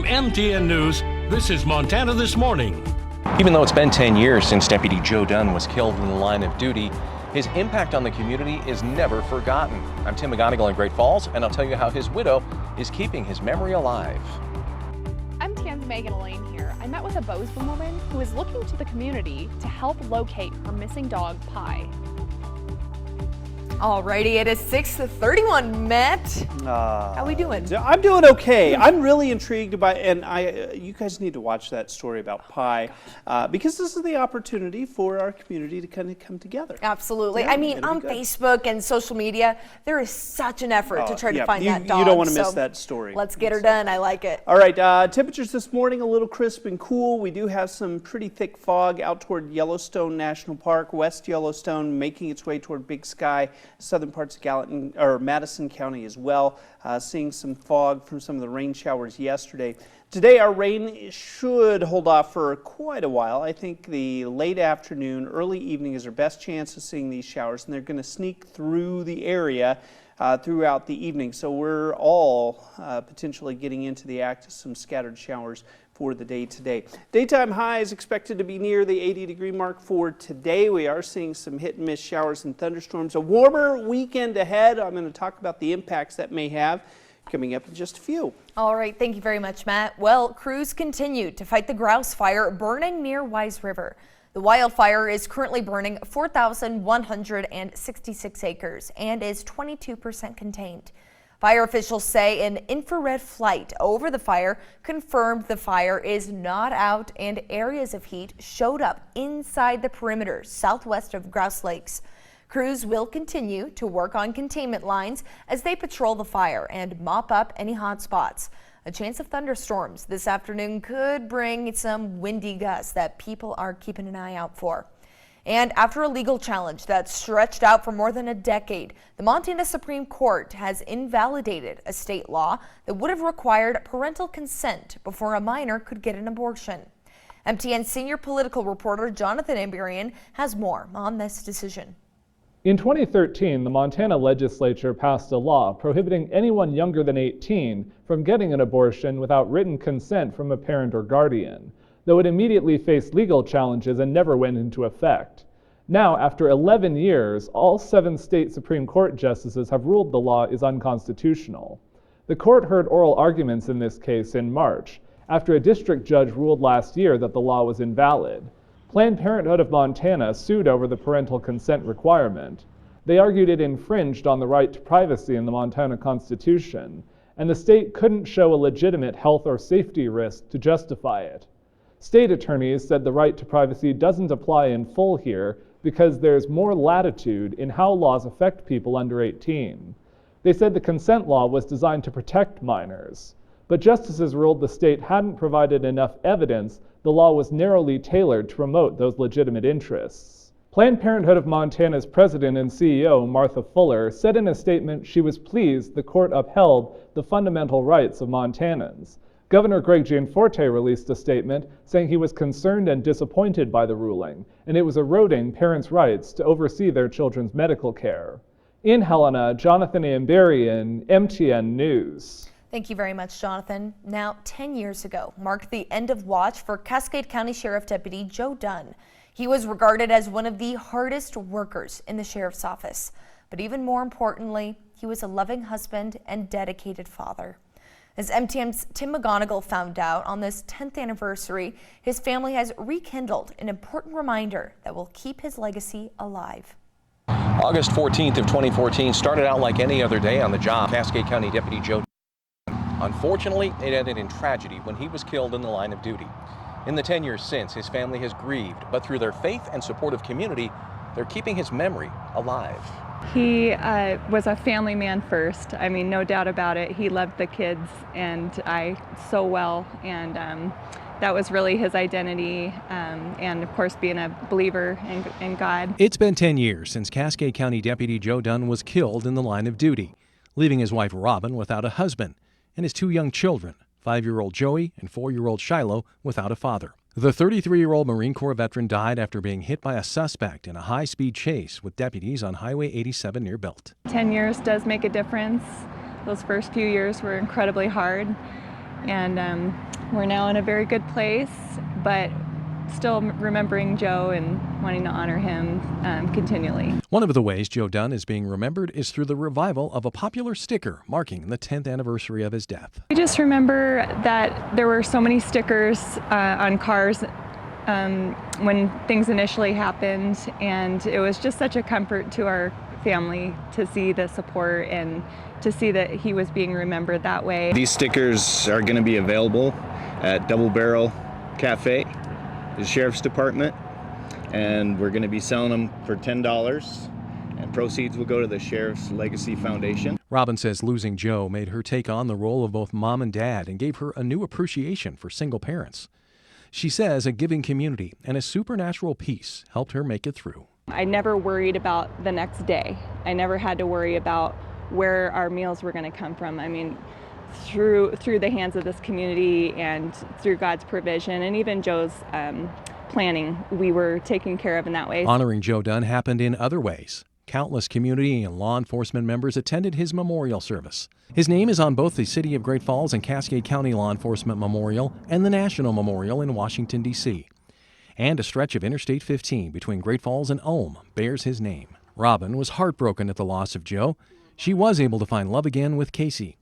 From MTN News, this is Montana This Morning. Even though it's been 10 years since Deputy Joe Dunn was killed in the line of duty, his impact on the community is never forgotten. I'm Tim McGonigal in Great Falls, and I'll tell you how his widow is keeping his memory alive. MTN's Megan Elaine here. I met with a Bozeman woman who is looking to the community to help locate her missing dog, Pi. Alrighty, it is 6:31, Matt. How we doing? I'm doing okay. I'm really intrigued by, and you guys need to watch that story about Pi, because this is the opportunity for our community to kind of come together. Absolutely. Yeah, I mean, on Facebook and social media, there is such an effort to try to find that dog. You don't want to miss that story. Let's get her done. I like it. All right, temperatures this morning a little crisp and cool. We do have some pretty thick fog out toward Yellowstone National Park, West Yellowstone, making its way toward Big Sky, southern parts of Gallatin or Madison County as well. Seeing some fog from some of the rain showers yesterday. Today our rain should hold off for quite a while. I think the late afternoon, early evening is our best chance of seeing these showers, and they're going to sneak through the area throughout the evening. So we're all potentially getting into the act of some scattered showers for the day today. Daytime high is expected to be near the 80-degree mark for today. We are seeing some hit and miss showers and thunderstorms. A warmer weekend ahead. I'm going to talk about the impacts that may have coming up in just a few. All right, thank you very much, Matt. Well, crews continue to fight the grouse fire burning near Wise River. The wildfire is currently burning 4,166 acres and is 22% contained. Fire officials say an infrared flight over the fire confirmed the fire is not out and areas of heat showed up inside the perimeter southwest of Grouse Lakes. Crews will continue to work on containment lines as they patrol the fire and mop up any hot spots. A chance of thunderstorms this afternoon could bring some windy gusts that people are keeping an eye out for. And after a legal challenge that stretched out for more than a decade, the Montana Supreme Court has invalidated a state law that would have required parental consent before a minor could get an abortion. MTN senior political reporter Jonathan Amberian has more on this decision. In 2013, the Montana legislature passed a law prohibiting anyone younger than 18 from getting an abortion without written consent from a parent or guardian, though it immediately faced legal challenges and never went into effect. Now, after 11 years, all 7 state Supreme Court justices have ruled the law is unconstitutional. The court heard oral arguments in this case in March, after a district judge ruled last year that the law was invalid. Planned Parenthood of Montana sued over the parental consent requirement. They argued it infringed on the right to privacy in the Montana Constitution, and the state couldn't show a legitimate health or safety risk to justify it. State attorneys said the right to privacy doesn't apply in full here because there's more latitude in how laws affect people under 18. They said the consent law was designed to protect minors, but justices ruled the state hadn't provided enough evidence the law was narrowly tailored to promote those legitimate interests. Planned Parenthood of Montana's president and CEO, Martha Fuller, said in a statement she was pleased the court upheld the fundamental rights of Montanans. Governor Greg Gianforte released a statement saying he was concerned and disappointed by the ruling, and it was eroding parents' rights to oversee their children's medical care. In Helena, Jonathan Amberian, MTN News. Thank you very much, Jonathan. Now, 10 years ago marked the end of watch for Cascade County Sheriff Deputy Joe Dunn. He was regarded as one of the hardest workers in the sheriff's office. But even more importantly, he was a loving husband and dedicated father. As MTN's Tim McGonigal found out on this 10th anniversary, his family has rekindled an important reminder that will keep his legacy alive. August 14th of 2014 started out like any other day on the job. Cascade County Deputy Joe Dunn. Unfortunately, it ended in tragedy when he was killed in the line of duty. In the 10 years since, his family has grieved, but through their faith and supportive community, they're keeping his memory alive. He was a family man first. I mean, no doubt about it. He loved the kids and I so well, and that was really his identity, and of course being a believer in God. It's been 10 years since Cascade County Deputy Joe Dunn was killed in the line of duty, leaving his wife Robin without a husband and his 2 young children, 5-year-old Joey and 4-year-old Shiloh, without a father. The 33-year-old Marine Corps veteran died after being hit by a suspect in a high-speed chase with deputies on Highway 87 near Belt. 10 years does make a difference. Those first few years were incredibly hard. and we're now in a very good place, but still remembering Joe and wanting to honor him continually. One of the ways Joe Dunn is being remembered is through the revival of a popular sticker marking the 10th anniversary of his death. I just remember that there were so many stickers on cars when things initially happened, and it was just such a comfort to our family to see the support and to see that he was being remembered that way. These stickers are going to be available at Double Barrel Cafe, the Sheriff's Department, and we're going to be selling them for $10, and proceeds will go to the Sheriff's Legacy Foundation. Robin says losing Joe made her take on the role of both mom and dad and gave her a new appreciation for single parents. She says a giving community and a supernatural peace helped her make it through. I never worried about the next day. I never had to worry about where our meals were going to come from. I mean, through the hands of this community and through God's provision and even Joe's planning, we were taken care of in that way. Honoring Joe Dunn happened in other ways. Countless community and law enforcement members attended his memorial service. His name is on both the City of Great Falls and Cascade County Law Enforcement Memorial and the National Memorial in Washington, D.C. And a stretch of Interstate 15 between Great Falls and Ulm bears his name. Robin was heartbroken at the loss of Joe. She was able to find love again with Casey.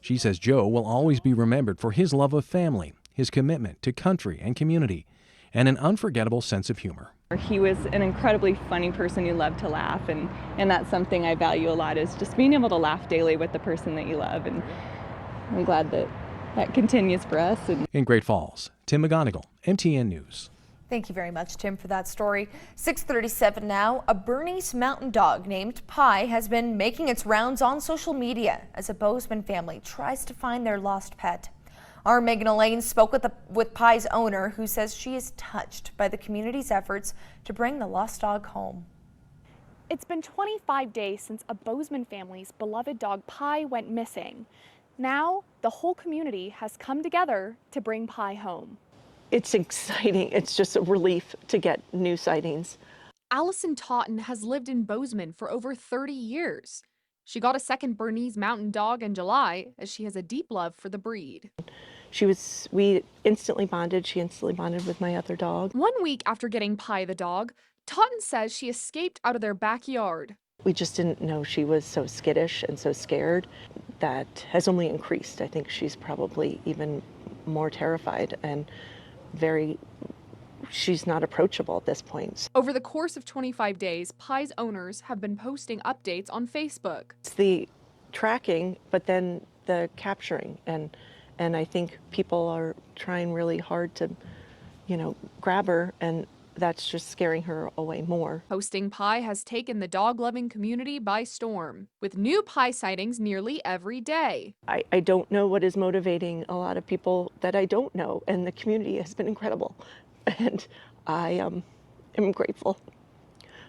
She says Joe will always be remembered for his love of family, his commitment to country and community, and an unforgettable sense of humor. He was an incredibly funny person who loved to laugh, and that's something I value a lot, is just being able to laugh daily with the person that you love, and I'm glad that continues for us. In Great Falls, Tim McGonigal, MTN News. Thank you very much, Tim, for that story. 6:37 now. A Bernese mountain dog named Pie has been making its rounds on social media as a Bozeman family tries to find their lost pet. Our Megan Elaine spoke with Pie's owner, who says she is touched by the community's efforts to bring the lost dog home. It's been 25 days since a Bozeman family's beloved dog Pie went missing. Now, the whole community has come together to bring Pie home. It's exciting. It's just a relief to get new sightings. Allison Totten has lived in Bozeman for over 30 years. She got a second Bernese mountain dog in July, as she has a deep love for the breed. We instantly bonded. She instantly bonded with my other dog. 1 week after getting Pie the dog, Totten says she escaped out of their backyard. We just didn't know she was so skittish and so scared. That has only increased. I think she's probably even more terrified and she's not approachable at this point. Over the course of 25 days, Pie's owners have been posting updates on Facebook. It's the tracking, but then the capturing, and I think people are trying really hard to, grab her, and that's just scaring her away more. Posting Pie has taken the dog-loving community by storm, with new Pie sightings nearly every day. I don't know what is motivating a lot of people that I don't know, and the community has been incredible. And I am grateful,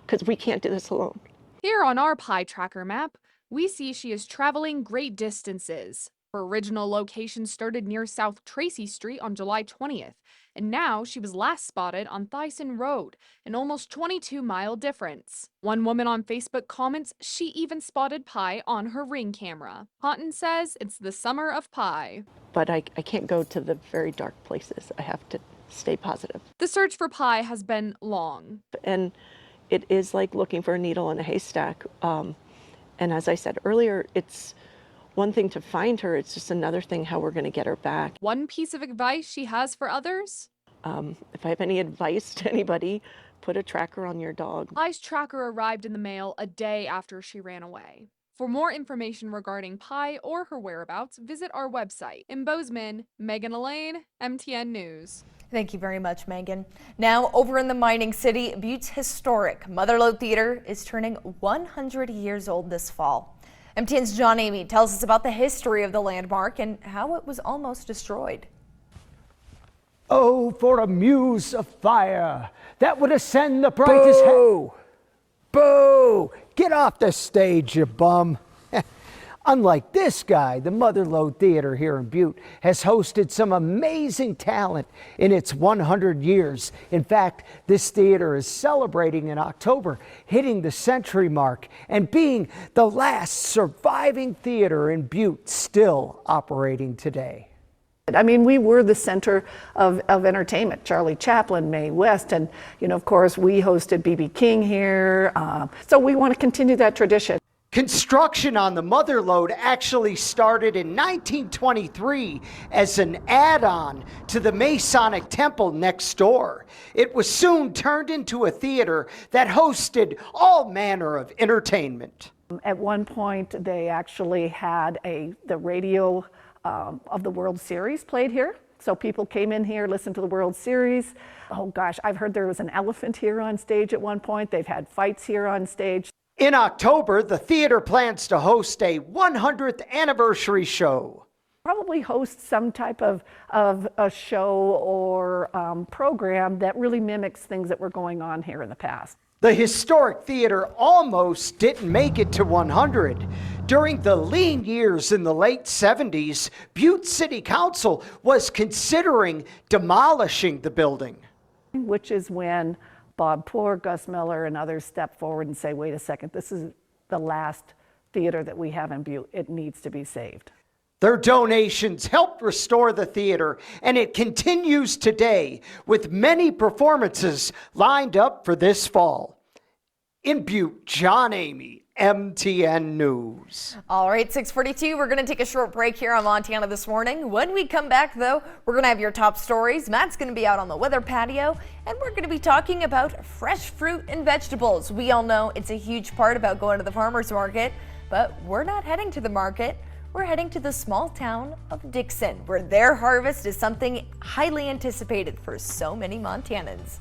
because we can't do this alone. Here on our Pie tracker map, we see she is traveling great distances. Her original location started near South Tracy Street on July 20th, and now she was last spotted on Thyssen Road, an almost 22-mile difference. One woman on Facebook comments she even spotted Pie on her Ring camera. Totten says it's the summer of Pie. But I can't go to the very dark places. I have to stay positive. The search for Pie has been long. And it is like looking for a needle in a haystack. And as I said earlier, it's one thing to find her, it's just another thing how we're going to get her back. One piece of advice she has for others? If I have any advice to anybody, put a tracker on your dog. Pie's tracker arrived in the mail a day after she ran away. For more information regarding Pie or her whereabouts, visit our website. In Bozeman, Megan Elaine, MTN News. Thank you very much, Megan. Now, over in the mining city, Butte's historic Motherload Theater is turning 100 years old this fall. MTN's John Amy tells us about the history of the landmark and how it was almost destroyed. Oh, for a muse of fire that would ascend the brightest heaven. Boo! Get off the stage, you bum. Unlike this guy, the Motherload Theater here in Butte has hosted some amazing talent in its 100 years. In fact, this theater is celebrating in October, hitting the century mark and being the last surviving theater in Butte still operating today. I mean, we were the center of entertainment. Charlie Chaplin, Mae West, and of course, we hosted B.B. King here. So we want to continue that tradition. Construction on the Motherload actually started in 1923 as an add-on to the Masonic Temple next door. It was soon turned into a theater that hosted all manner of entertainment. At one point, they actually had the radio of the World Series played here. So people came in here, listened to the World Series. Oh gosh, I've heard there was an elephant here on stage at one point. They've had fights here on stage. In October, the theater plans to host a 100th anniversary show. Probably host some type of a show or program that really mimics things that were going on here in the past. The historic theater almost didn't make it to 100. During the lean years in the late 70s, Butte City Council was considering demolishing the building. Which is when Bob Poor, Gus Miller, and others step forward and say, wait a second, this is the last theater that we have in Butte. It needs to be saved. Their donations helped restore the theater, and it continues today with many performances lined up for this fall. In Butte, John Amy, MTN News. All right, 6:42. We're going to take a short break here on Montana This Morning. When we come back, though, we're going to have your top stories. Matt's going to be out on the weather patio, and we're going to be talking about fresh fruit and vegetables. We all know it's a huge part about going to the farmer's market, but we're not heading to the market. We're heading to the small town of Dixon, where their harvest is something highly anticipated for so many Montanans.